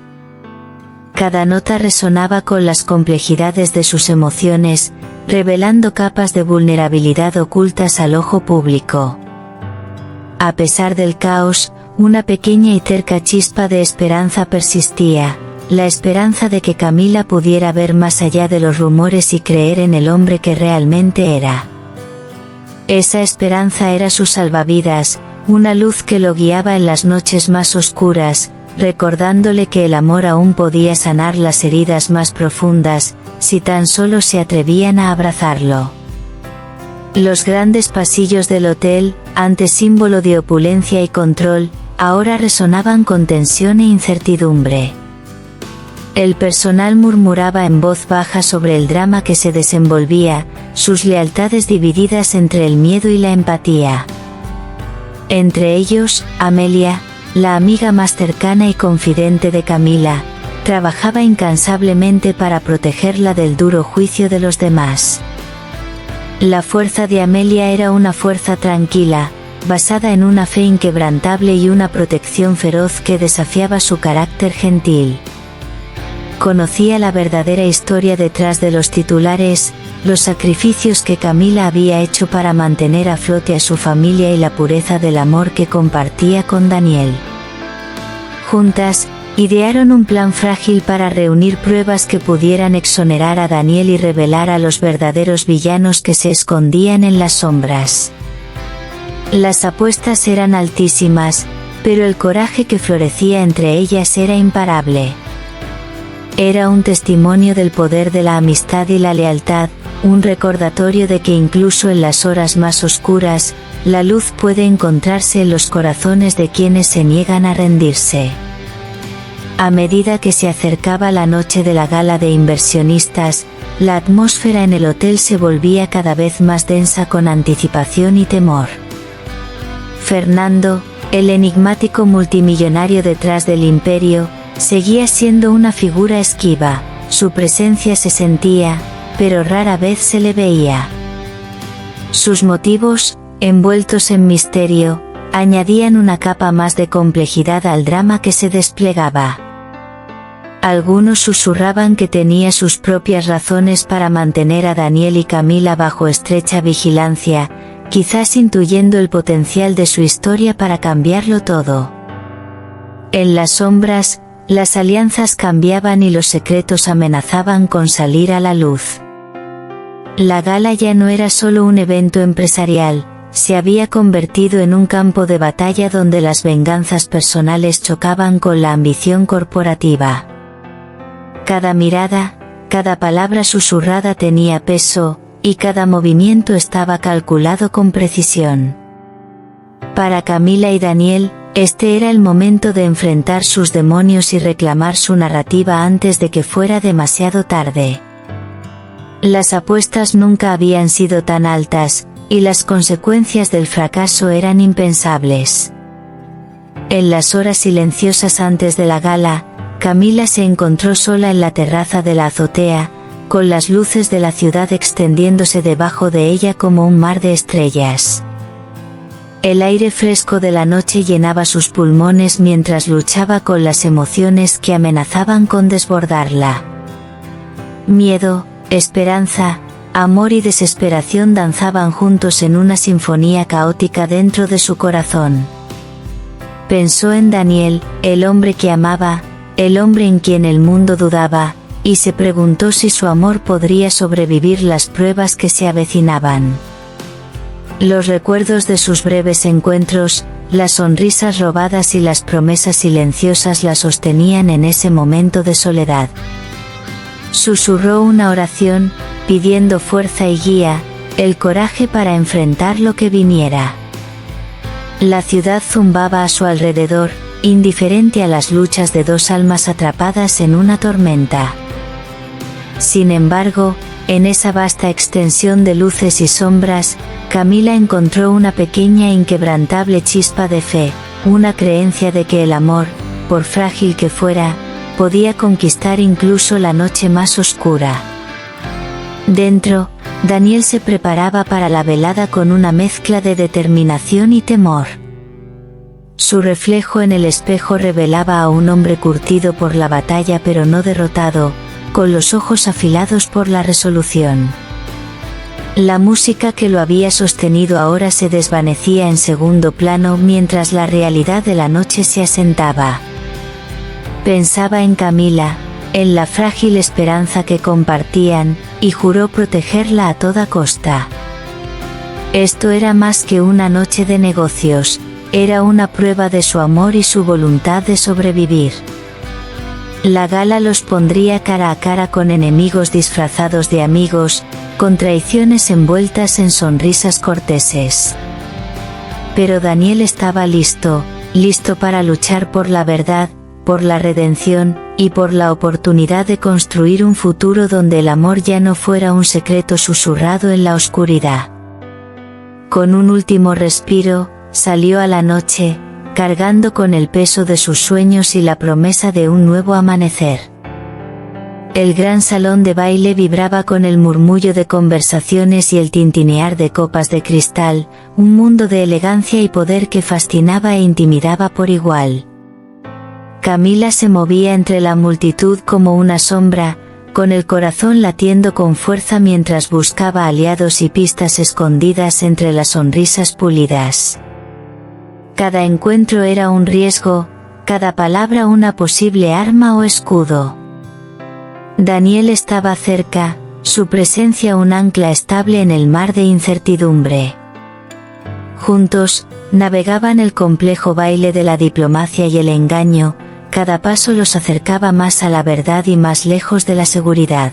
Cada nota resonaba con las complejidades de sus emociones, revelando capas de vulnerabilidad ocultas al ojo público. A pesar del caos, una pequeña y terca chispa de esperanza persistía, la esperanza de que Camila pudiera ver más allá de los rumores y creer en el hombre que realmente era. Esa esperanza era su salvavidas, una luz que lo guiaba en las noches más oscuras, recordándole que el amor aún podía sanar las heridas más profundas, si tan solo se atrevían a abrazarlo. Los grandes pasillos del hotel, antes símbolo de opulencia y control, ahora resonaban con tensión e incertidumbre. El personal murmuraba en voz baja sobre el drama que se desenvolvía, sus lealtades divididas entre el miedo y la empatía. Entre ellos, Amelia, la amiga más cercana y confidente de Camila, trabajaba incansablemente para protegerla del duro juicio de los demás. La fuerza de Amelia era una fuerza tranquila, basada en una fe inquebrantable y una protección feroz que desafiaba su carácter gentil. Conocía la verdadera historia detrás de los titulares, los sacrificios que Camila había hecho para mantener a flote a su familia y la pureza del amor que compartía con Daniel. Juntas, idearon un plan frágil para reunir pruebas que pudieran exonerar a Daniel y revelar a los verdaderos villanos que se escondían en las sombras. Las apuestas eran altísimas, pero el coraje que florecía entre ellas era imparable. Era un testimonio del poder de la amistad y la lealtad, un recordatorio de que incluso en las horas más oscuras, la luz puede encontrarse en los corazones de quienes se niegan a rendirse. A medida que se acercaba la noche de la gala de inversionistas, la atmósfera en el hotel se volvía cada vez más densa con anticipación y temor. Fernando, el enigmático multimillonario detrás del imperio, seguía siendo una figura esquiva, su presencia se sentía, pero rara vez se le veía. Sus motivos, envueltos en misterio, añadían una capa más de complejidad al drama que se desplegaba. Algunos susurraban que tenía sus propias razones para mantener a Daniel y Camila bajo estrecha vigilancia, quizás intuyendo el potencial de su historia para cambiarlo todo. En las sombras, las alianzas cambiaban y los secretos amenazaban con salir a la luz. La gala ya no era solo un evento empresarial, se había convertido en un campo de batalla donde las venganzas personales chocaban con la ambición corporativa. Cada mirada, cada palabra susurrada tenía peso, y cada movimiento estaba calculado con precisión. Para Camila y Daniel, este era el momento de enfrentar sus demonios y reclamar su narrativa antes de que fuera demasiado tarde. Las apuestas nunca habían sido tan altas, y las consecuencias del fracaso eran impensables. En las horas silenciosas antes de la gala, Camila se encontró sola en la terraza de la azotea, con las luces de la ciudad extendiéndose debajo de ella como un mar de estrellas. El aire fresco de la noche llenaba sus pulmones mientras luchaba con las emociones que amenazaban con desbordarla. Miedo, esperanza, amor y desesperación danzaban juntos en una sinfonía caótica dentro de su corazón. Pensó en Daniel, el hombre que amaba, el hombre en quien el mundo dudaba, y se preguntó si su amor podría sobrevivir las pruebas que se avecinaban. Los recuerdos de sus breves encuentros, las sonrisas robadas y las promesas silenciosas la sostenían en ese momento de soledad. Susurró una oración, pidiendo fuerza y guía, el coraje para enfrentar lo que viniera. La ciudad zumbaba a su alrededor, indiferente a las luchas de dos almas atrapadas en una tormenta. Sin embargo, en esa vasta extensión de luces y sombras, Camila encontró una pequeña e inquebrantable chispa de fe, una creencia de que el amor, por frágil que fuera, podía conquistar incluso la noche más oscura. Dentro, Daniel se preparaba para la velada con una mezcla de determinación y temor. Su reflejo en el espejo revelaba a un hombre curtido por la batalla pero no derrotado, con los ojos afilados por la resolución. La música que lo había sostenido ahora se desvanecía en segundo plano mientras la realidad de la noche se asentaba. Pensaba en Camila, en la frágil esperanza que compartían, y juró protegerla a toda costa. Esto era más que una noche de negocios, era una prueba de su amor y su voluntad de sobrevivir. La gala los pondría cara a cara con enemigos disfrazados de amigos, con traiciones envueltas en sonrisas corteses. Pero Daniel estaba listo para luchar por la verdad, por la redención, y por la oportunidad de construir un futuro donde el amor ya no fuera un secreto susurrado en la oscuridad. Con un último respiro, salió a la noche, cargando con el peso de sus sueños y la promesa de un nuevo amanecer. El gran salón de baile vibraba con el murmullo de conversaciones y el tintinear de copas de cristal, un mundo de elegancia y poder que fascinaba e intimidaba por igual. Camila se movía entre la multitud como una sombra, con el corazón latiendo con fuerza mientras buscaba aliados y pistas escondidas entre las sonrisas pulidas. Cada encuentro era un riesgo, cada palabra una posible arma o escudo. Daniel estaba cerca, su presencia un ancla estable en el mar de incertidumbre. Juntos, navegaban el complejo baile de la diplomacia y el engaño, cada paso los acercaba más a la verdad y más lejos de la seguridad.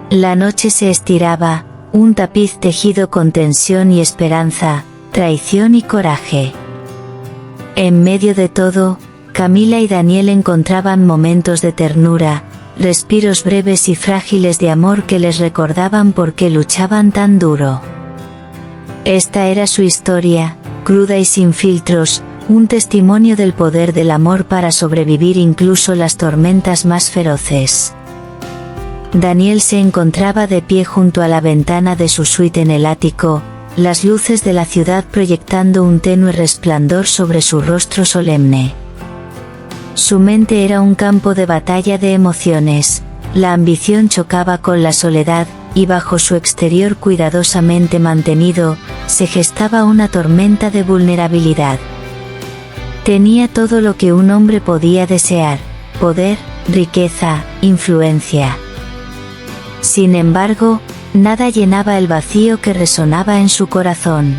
La noche se estiraba, un tapiz tejido con tensión y esperanza, traición y coraje. En medio de todo, Camila y Daniel encontraban momentos de ternura, respiros breves y frágiles de amor que les recordaban por qué luchaban tan duro. Esta era su historia, cruda y sin filtros, un testimonio del poder del amor para sobrevivir incluso las tormentas más feroces. Daniel se encontraba de pie junto a la ventana de su suite en el ático, las luces de la ciudad proyectando un tenue resplandor sobre su rostro solemne. Su mente era un campo de batalla de emociones, la ambición chocaba con la soledad, y bajo su exterior cuidadosamente mantenido, se gestaba una tormenta de vulnerabilidad. Tenía todo lo que un hombre podía desear: poder, riqueza, influencia. Sin embargo, nada llenaba el vacío que resonaba en su corazón.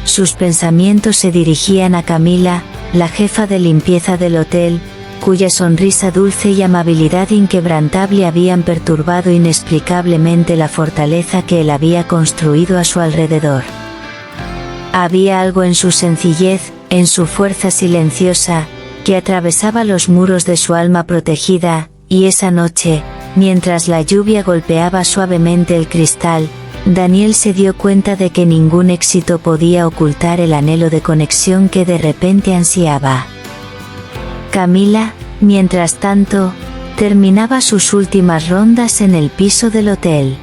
Sus pensamientos se dirigían a Camila, la jefa de limpieza del hotel, cuya sonrisa dulce y amabilidad inquebrantable habían perturbado inexplicablemente la fortaleza que él había construido a su alrededor. Había algo en su sencillez, en su fuerza silenciosa, que atravesaba los muros de su alma protegida, y esa noche, mientras la lluvia golpeaba suavemente el cristal, Daniel se dio cuenta de que ningún éxito podía ocultar el anhelo de conexión que de repente ansiaba. Camila, mientras tanto, terminaba sus últimas rondas en el piso del hotel.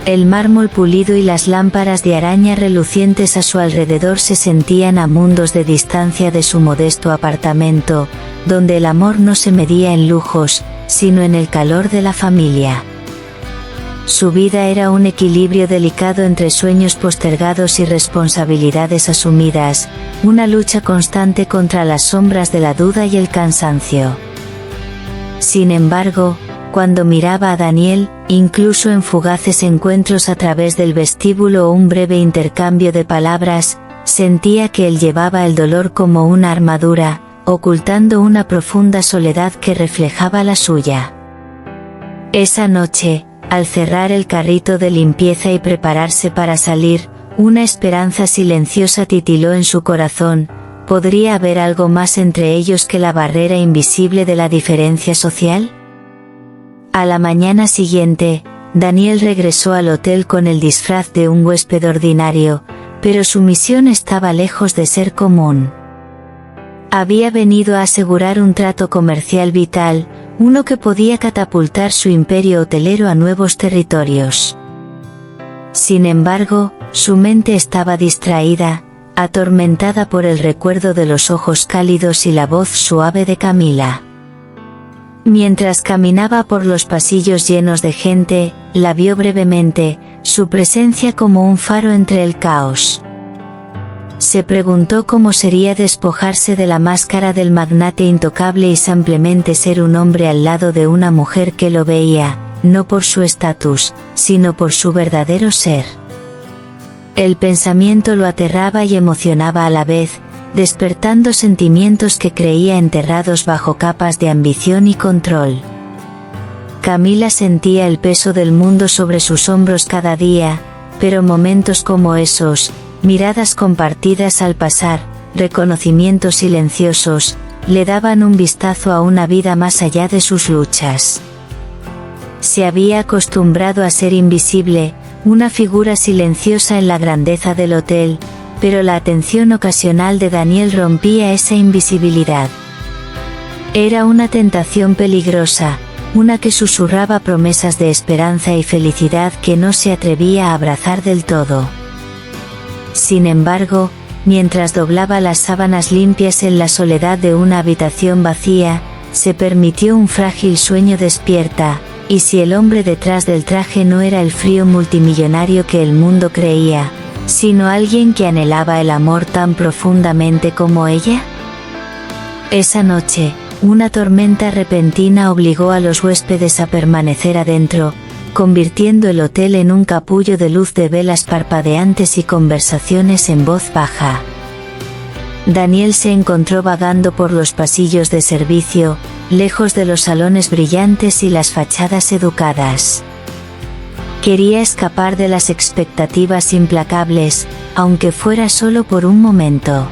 El mármol pulido y las lámparas de araña relucientes a su alrededor se sentían a mundos de distancia de su modesto apartamento, donde el amor no se medía en lujos, sino en el calor de la familia. Su vida era un equilibrio delicado entre sueños postergados y responsabilidades asumidas, una lucha constante contra las sombras de la duda y el cansancio. Sin embargo, cuando miraba a Daniel, incluso en fugaces encuentros a través del vestíbulo o un breve intercambio de palabras, sentía que él llevaba el dolor como una armadura, ocultando una profunda soledad que reflejaba la suya. Esa noche, al cerrar el carrito de limpieza y prepararse para salir, una esperanza silenciosa titiló en su corazón: ¿podría haber algo más entre ellos que la barrera invisible de la diferencia social? A la mañana siguiente, Daniel regresó al hotel con el disfraz de un huésped ordinario, pero su misión estaba lejos de ser común. Había venido a asegurar un trato comercial vital, uno que podía catapultar su imperio hotelero a nuevos territorios. Sin embargo, su mente estaba distraída, atormentada por el recuerdo de los ojos cálidos y la voz suave de Camila. Mientras caminaba por los pasillos llenos de gente, la vio brevemente, su presencia como un faro entre el caos. Se preguntó cómo sería despojarse de la máscara del magnate intocable y simplemente ser un hombre al lado de una mujer que lo veía, no por su estatus, sino por su verdadero ser. El pensamiento lo aterraba y emocionaba a la vez, despertando sentimientos que creía enterrados bajo capas de ambición y control. Camila sentía el peso del mundo sobre sus hombros cada día, pero momentos como esos, miradas compartidas al pasar, reconocimientos silenciosos, le daban un vistazo a una vida más allá de sus luchas. Se había acostumbrado a ser invisible, una figura silenciosa en la grandeza del hotel, pero la atención ocasional de Daniel rompía esa invisibilidad. Era una tentación peligrosa, una que susurraba promesas de esperanza y felicidad que no se atrevía a abrazar del todo. Sin embargo, mientras doblaba las sábanas limpias en la soledad de una habitación vacía, se permitió un frágil sueño despierta, y si el hombre detrás del traje no era el frío multimillonario que el mundo creía, sino alguien que anhelaba el amor tan profundamente como ella. Esa noche, una tormenta repentina obligó a los huéspedes a permanecer adentro, convirtiendo el hotel en un capullo de luz de velas parpadeantes y conversaciones en voz baja. Daniel se encontró vagando por los pasillos de servicio, lejos de los salones brillantes y las fachadas educadas. Quería escapar de las expectativas implacables, aunque fuera solo por un momento.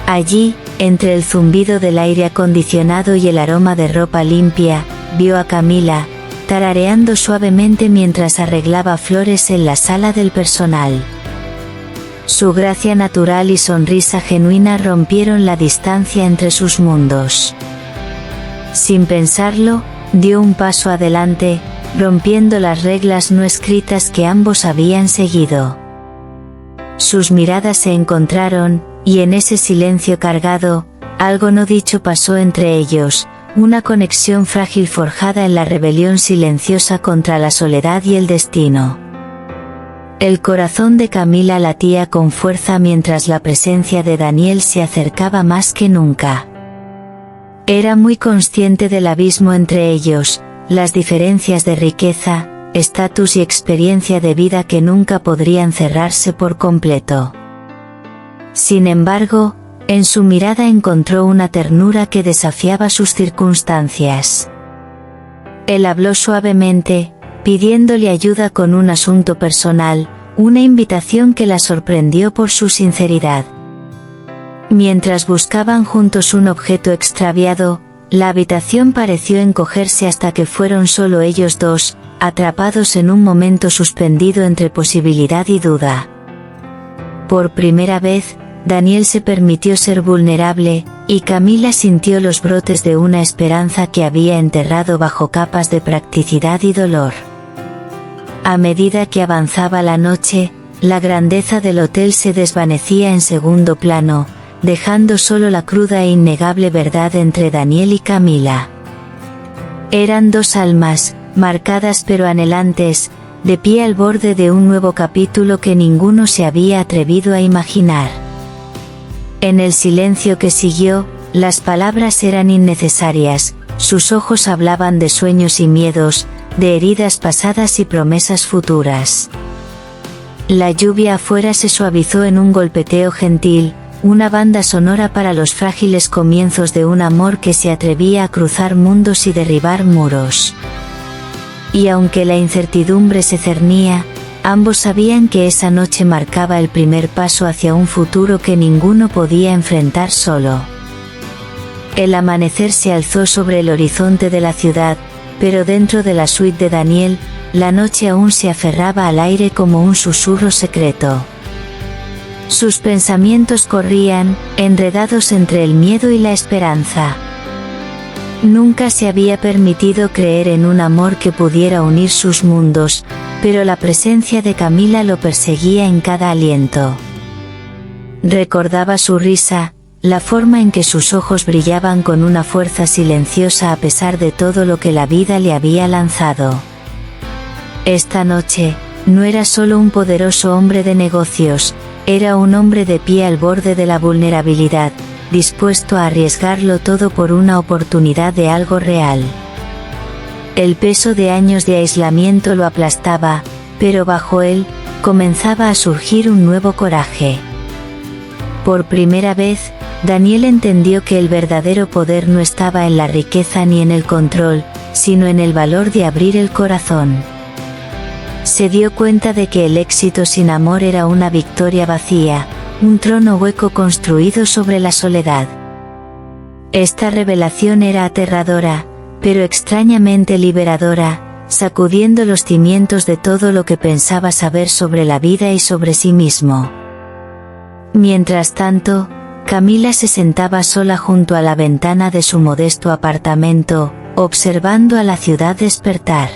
Allí, entre el zumbido del aire acondicionado y el aroma de ropa limpia, vio a Camila, tarareando suavemente mientras arreglaba flores en la sala del personal. Su gracia natural y sonrisa genuina rompieron la distancia entre sus mundos. Sin pensarlo, dio un paso adelante, rompiendo las reglas no escritas que ambos habían seguido. Sus miradas se encontraron, y en ese silencio cargado, algo no dicho pasó entre ellos, una conexión frágil forjada en la rebelión silenciosa contra la soledad y el destino. El corazón de Camila latía con fuerza mientras la presencia de Daniel se acercaba más que nunca. Era muy consciente del abismo entre ellos, las diferencias de riqueza, estatus y experiencia de vida que nunca podrían cerrarse por completo. Sin embargo, en su mirada encontró una ternura que desafiaba sus circunstancias. Él habló suavemente, pidiéndole ayuda con un asunto personal, una invitación que la sorprendió por su sinceridad. Mientras buscaban juntos un objeto extraviado, la habitación pareció encogerse hasta que fueron solo ellos dos, atrapados en un momento suspendido entre posibilidad y duda. Por primera vez, Daniel se permitió ser vulnerable, y Camila sintió los brotes de una esperanza que había enterrado bajo capas de practicidad y dolor. A medida que avanzaba la noche, la grandeza del hotel se desvanecía en segundo plano, dejando solo la cruda e innegable verdad entre Daniel y Camila. Eran dos almas, marcadas pero anhelantes, de pie al borde de un nuevo capítulo que ninguno se había atrevido a imaginar. En el silencio que siguió, las palabras eran innecesarias, sus ojos hablaban de sueños y miedos, de heridas pasadas y promesas futuras. La lluvia afuera se suavizó en un golpeteo gentil, una banda sonora para los frágiles comienzos de un amor que se atrevía a cruzar mundos y derribar muros. Y aunque la incertidumbre se cernía, ambos sabían que esa noche marcaba el primer paso hacia un futuro que ninguno podía enfrentar solo. El amanecer se alzó sobre el horizonte de la ciudad, pero dentro de la suite de Daniel, la noche aún se aferraba al aire como un susurro secreto. Sus pensamientos corrían, enredados entre el miedo y la esperanza. Nunca se había permitido creer en un amor que pudiera unir sus mundos, pero la presencia de Camila lo perseguía en cada aliento. Recordaba su risa, la forma en que sus ojos brillaban con una fuerza silenciosa a pesar de todo lo que la vida le había lanzado. Esta noche, no era solo un poderoso hombre de negocios, era un hombre de pie al borde de la vulnerabilidad, dispuesto a arriesgarlo todo por una oportunidad de algo real. El peso de años de aislamiento lo aplastaba, pero bajo él, comenzaba a surgir un nuevo coraje. Por primera vez, Daniel entendió que el verdadero poder no estaba en la riqueza ni en el control, sino en el valor de abrir el corazón. Se dio cuenta de que el éxito sin amor era una victoria vacía, un trono hueco construido sobre la soledad. Esta revelación era aterradora, pero extrañamente liberadora, sacudiendo los cimientos de todo lo que pensaba saber sobre la vida y sobre sí mismo. Mientras tanto, Camila se sentaba sola junto a la ventana de su modesto apartamento, observando a la ciudad despertar.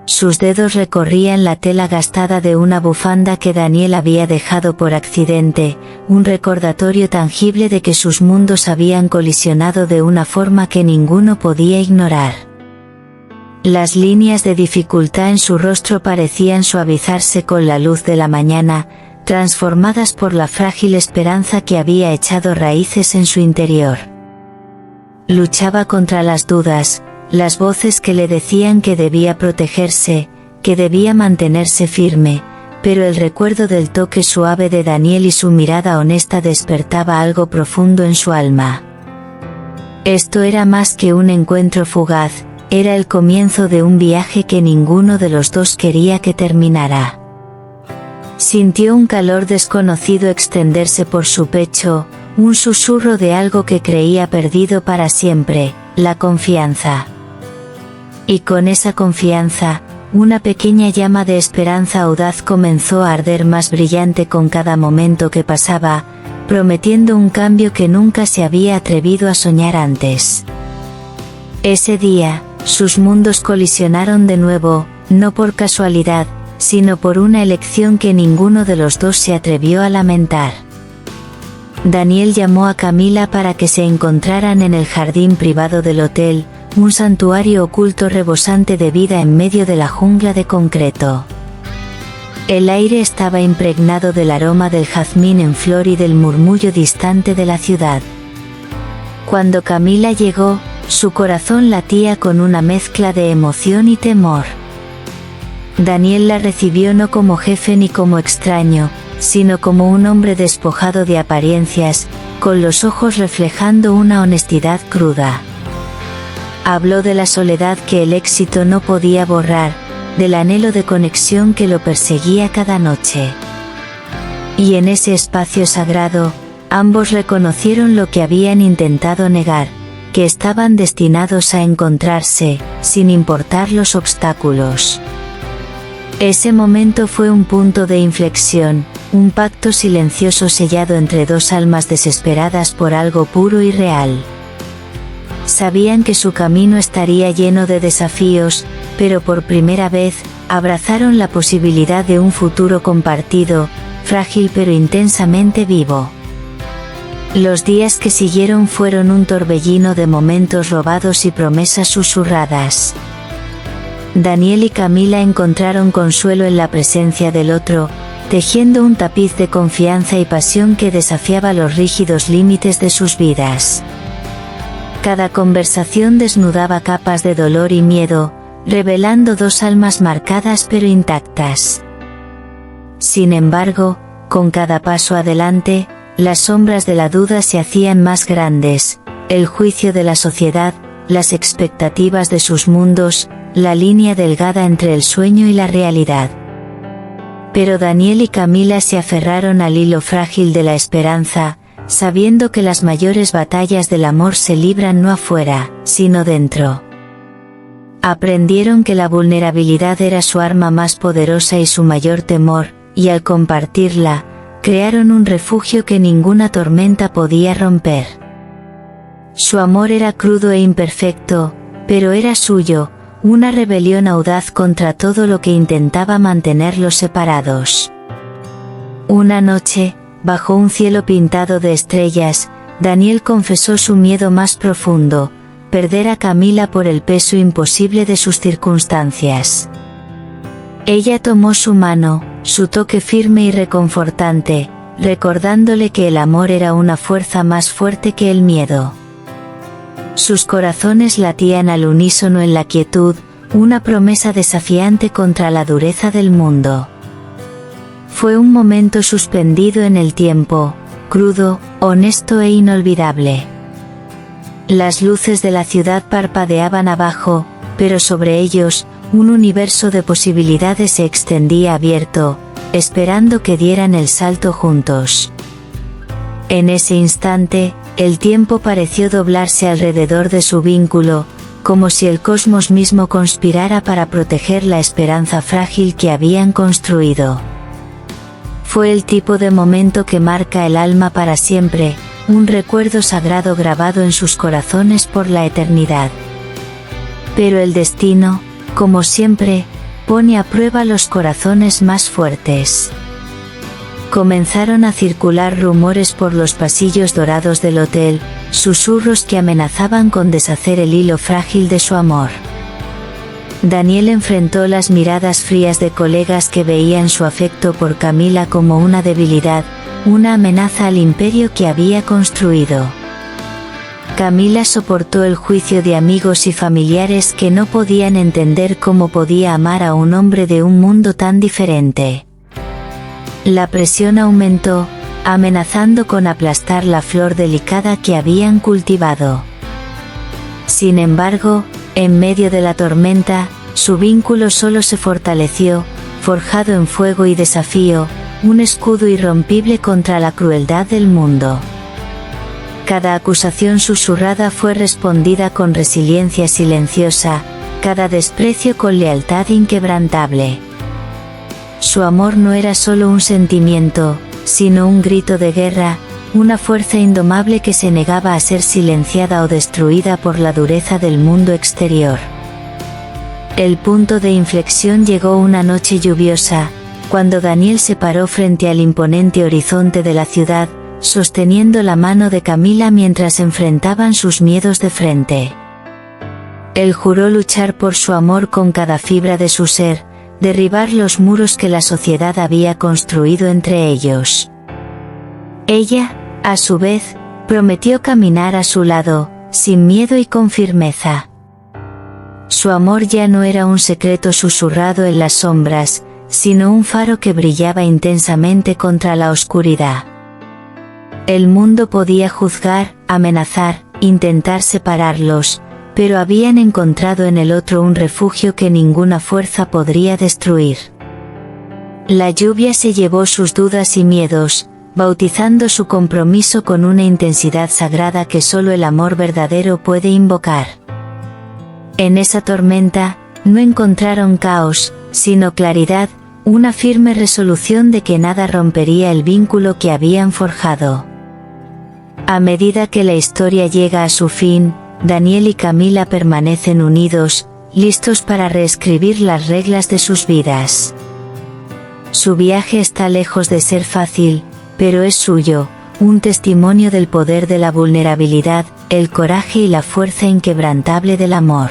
Sus dedos recorrían la tela gastada de una bufanda que Daniel había dejado por accidente, un recordatorio tangible de que sus mundos habían colisionado de una forma que ninguno podía ignorar. Las líneas de dificultad en su rostro parecían suavizarse con la luz de la mañana, transformadas por la frágil esperanza que había echado raíces en su interior. Luchaba contra las dudas, las voces que le decían que debía protegerse, que debía mantenerse firme, pero el recuerdo del toque suave de Daniel y su mirada honesta despertaba algo profundo en su alma. Esto era más que un encuentro fugaz, era el comienzo de un viaje que ninguno de los dos quería que terminara. Sintió un calor desconocido extenderse por su pecho, un susurro de algo que creía perdido para siempre, la confianza. Y con esa confianza, una pequeña llama de esperanza audaz comenzó a arder más brillante con cada momento que pasaba, prometiendo un cambio que nunca se había atrevido a soñar antes. Ese día, sus mundos colisionaron de nuevo, no por casualidad, sino por una elección que ninguno de los dos se atrevió a lamentar. Daniel llamó a Camila para que se encontraran en el jardín privado del hotel, un santuario oculto rebosante de vida en medio de la jungla de concreto. El aire estaba impregnado del aroma del jazmín en flor y del murmullo distante de la ciudad. Cuando Camila llegó, su corazón latía con una mezcla de emoción y temor. Daniel la recibió no como jefe ni como extraño, sino como un hombre despojado de apariencias, con los ojos reflejando una honestidad cruda. Habló de la soledad que el éxito no podía borrar, del anhelo de conexión que lo perseguía cada noche. Y en ese espacio sagrado, ambos reconocieron lo que habían intentado negar, que estaban destinados a encontrarse, sin importar los obstáculos. Ese momento fue un punto de inflexión, un pacto silencioso sellado entre dos almas desesperadas por algo puro y real. Sabían que su camino estaría lleno de desafíos, pero por primera vez, abrazaron la posibilidad de un futuro compartido, frágil pero intensamente vivo. Los días que siguieron fueron un torbellino de momentos robados y promesas susurradas. Daniel y Camila encontraron consuelo en la presencia del otro, tejiendo un tapiz de confianza y pasión que desafiaba los rígidos límites de sus vidas. Cada conversación desnudaba capas de dolor y miedo, revelando dos almas marcadas pero intactas. Sin embargo, con cada paso adelante, las sombras de la duda se hacían más grandes, el juicio de la sociedad, las expectativas de sus mundos, la línea delgada entre el sueño y la realidad. Pero Daniel y Camila se aferraron al hilo frágil de la esperanza, sabiendo que las mayores batallas del amor se libran no afuera, sino dentro. Aprendieron que la vulnerabilidad era su arma más poderosa y su mayor temor, y al compartirla, crearon un refugio que ninguna tormenta podía romper. Su amor era crudo e imperfecto, pero era suyo, una rebelión audaz contra todo lo que intentaba mantenerlos separados. Una noche, bajo un cielo pintado de estrellas, Daniel confesó su miedo más profundo, perder a Camila por el peso imposible de sus circunstancias. Ella tomó su mano, su toque firme y reconfortante, recordándole que el amor era una fuerza más fuerte que el miedo. Sus corazones latían al unísono en la quietud, una promesa desafiante contra la dureza del mundo. Fue un momento suspendido en el tiempo, crudo, honesto e inolvidable. Las luces de la ciudad parpadeaban abajo, pero sobre ellos, un universo de posibilidades se extendía abierto, esperando que dieran el salto juntos. En ese instante, el tiempo pareció doblarse alrededor de su vínculo, como si el cosmos mismo conspirara para proteger la esperanza frágil que habían construido. Fue el tipo de momento que marca el alma para siempre, un recuerdo sagrado grabado en sus corazones por la eternidad. Pero el destino, como siempre, pone a prueba los corazones más fuertes. Comenzaron a circular rumores por los pasillos dorados del hotel, susurros que amenazaban con deshacer el hilo frágil de su amor. Daniel enfrentó las miradas frías de colegas que veían su afecto por Camila como una debilidad, una amenaza al imperio que había construido. Camila soportó el juicio de amigos y familiares que no podían entender cómo podía amar a un hombre de un mundo tan diferente. La presión aumentó, amenazando con aplastar la flor delicada que habían cultivado. Sin embargo, en medio de la tormenta, su vínculo solo se fortaleció, forjado en fuego y desafío, un escudo irrompible contra la crueldad del mundo. Cada acusación susurrada fue respondida con resiliencia silenciosa, cada desprecio con lealtad inquebrantable. Su amor no era solo un sentimiento, sino un grito de guerra, una fuerza indomable que se negaba a ser silenciada o destruida por la dureza del mundo exterior. El punto de inflexión llegó una noche lluviosa, cuando Daniel se paró frente al imponente horizonte de la ciudad, sosteniendo la mano de Camila mientras enfrentaban sus miedos de frente. Él juró luchar por su amor con cada fibra de su ser, derribar los muros que la sociedad había construido entre ellos. Ella, a su vez, prometió caminar a su lado, sin miedo y con firmeza. Su amor ya no era un secreto susurrado en las sombras, sino un faro que brillaba intensamente contra la oscuridad. El mundo podía juzgar, amenazar, intentar separarlos, pero habían encontrado en el otro un refugio que ninguna fuerza podría destruir. La lluvia se llevó sus dudas y miedos, bautizando su compromiso con una intensidad sagrada que solo el amor verdadero puede invocar. En esa tormenta, no encontraron caos, sino claridad, una firme resolución de que nada rompería el vínculo que habían forjado. A medida que la historia llega a su fin, Daniel y Camila permanecen unidos, listos para reescribir las reglas de sus vidas. Su viaje está lejos de ser fácil, pero es suyo, un testimonio del poder de la vulnerabilidad, el coraje y la fuerza inquebrantable del amor.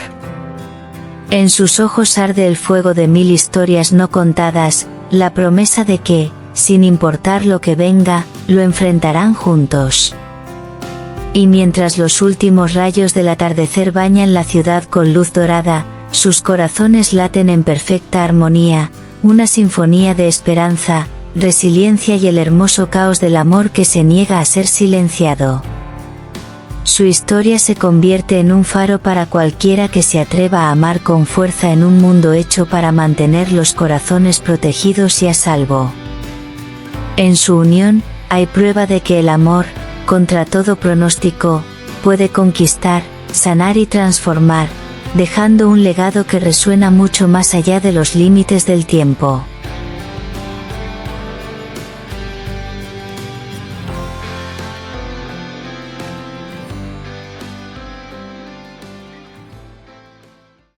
En sus ojos arde el fuego de 1000 historias no contadas, la promesa de que, sin importar lo que venga, lo enfrentarán juntos. Y mientras los últimos rayos del atardecer bañan la ciudad con luz dorada, sus corazones laten en perfecta armonía, una sinfonía de esperanza, resiliencia y el hermoso caos del amor que se niega a ser silenciado. Su historia se convierte en un faro para cualquiera que se atreva a amar con fuerza en un mundo hecho para mantener los corazones protegidos y a salvo. En su unión, hay prueba de que el amor, contra todo pronóstico, puede conquistar, sanar y transformar, dejando un legado que resuena mucho más allá de los límites del tiempo.